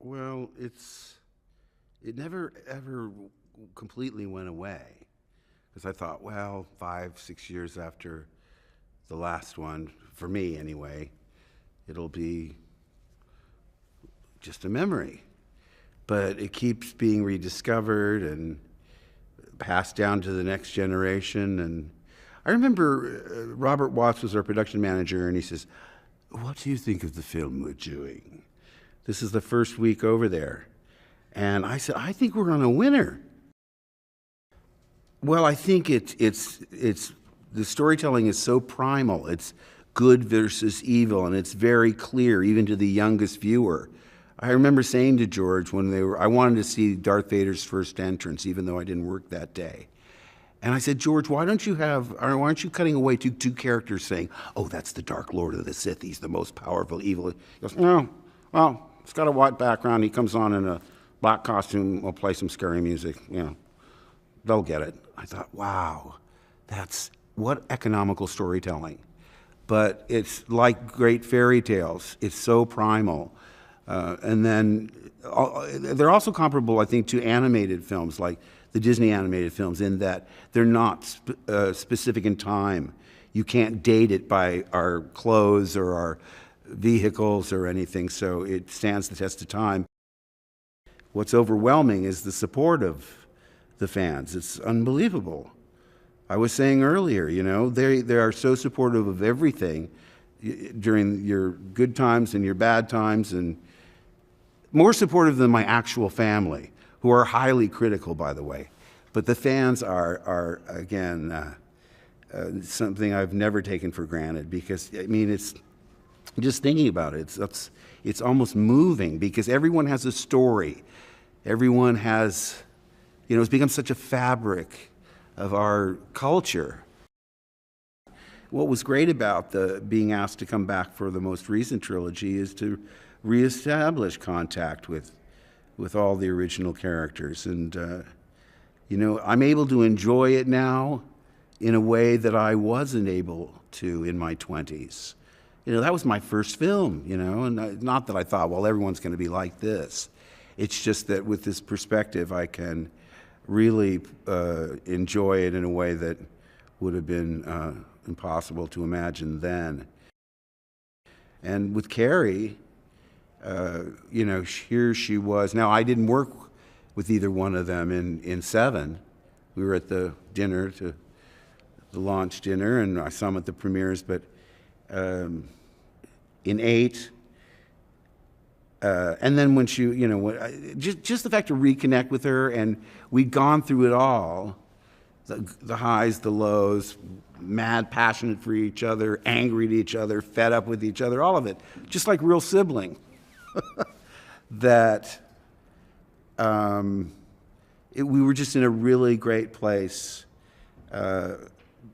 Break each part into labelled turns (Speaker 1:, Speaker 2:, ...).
Speaker 1: Well, it never ever completely went away because I thought, well, 5, 6 years after the last one, for me anyway, it'll be just a memory. But it keeps being rediscovered and passed down to the next generation. And I remember Robert Watts was our production manager, and he says, "What do you think of the film we're doing?" This is the first week over there. And I said, "I think we're on a winner." Well, I think it's the storytelling is so primal. It's good versus evil, and it's very clear, even to the youngest viewer. I remember saying to George when I wanted to see Darth Vader's first entrance, even though I didn't work that day. And I said, "George, why aren't you cutting away to two characters saying, 'Oh, that's the Dark Lord of the Sith. He's the most powerful evil.'" He goes, "No, well, it's got a white background. He comes on in a black costume. We'll play some scary music. They'll get it." I thought, wow, that's what economical storytelling. But it's like great fairy tales. It's so primal. And then they're also comparable, I think, to animated films like the Disney animated films in that they're not specific in time. You can't date it by our clothes or our vehicles or anything, so it stands the test of time. What's overwhelming is the support of the fans. It's unbelievable. I was saying earlier, they are so supportive of everything during your good times and your bad times, and more supportive than my actual family, who are highly critical, by the way. But the fans are again, something I've never taken for granted because, it's just thinking about it, it's almost moving because everyone has a story. Everyone has, it's become such a fabric of our culture. What was great about being asked to come back for the most recent trilogy is to reestablish contact with all the original characters. And, I'm able to enjoy it now in a way that I wasn't able to in my 20s. That was my first film, and not that I thought, well, everyone's going to be like this. It's just that with this perspective, I can really enjoy it in a way that would have been impossible to imagine then. And with Carrie, here she was. Now, I didn't work with either one of them in 7. We were at the dinner, the launch dinner, and I saw them at the premieres, but in 8, and then when she, just the fact to reconnect with her, and we'd gone through it all, the highs, the lows, mad, passionate for each other, angry at each other, fed up with each other, all of it, just like real sibling. That we were just in a really great place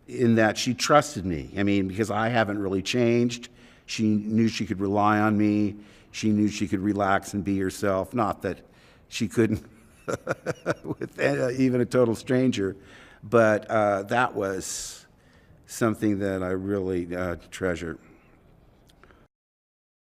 Speaker 1: in that she trusted me. Because I haven't really changed. She knew she could rely on me. She knew she could relax and be herself. Not that she couldn't with even a total stranger, but that was something that I really treasure.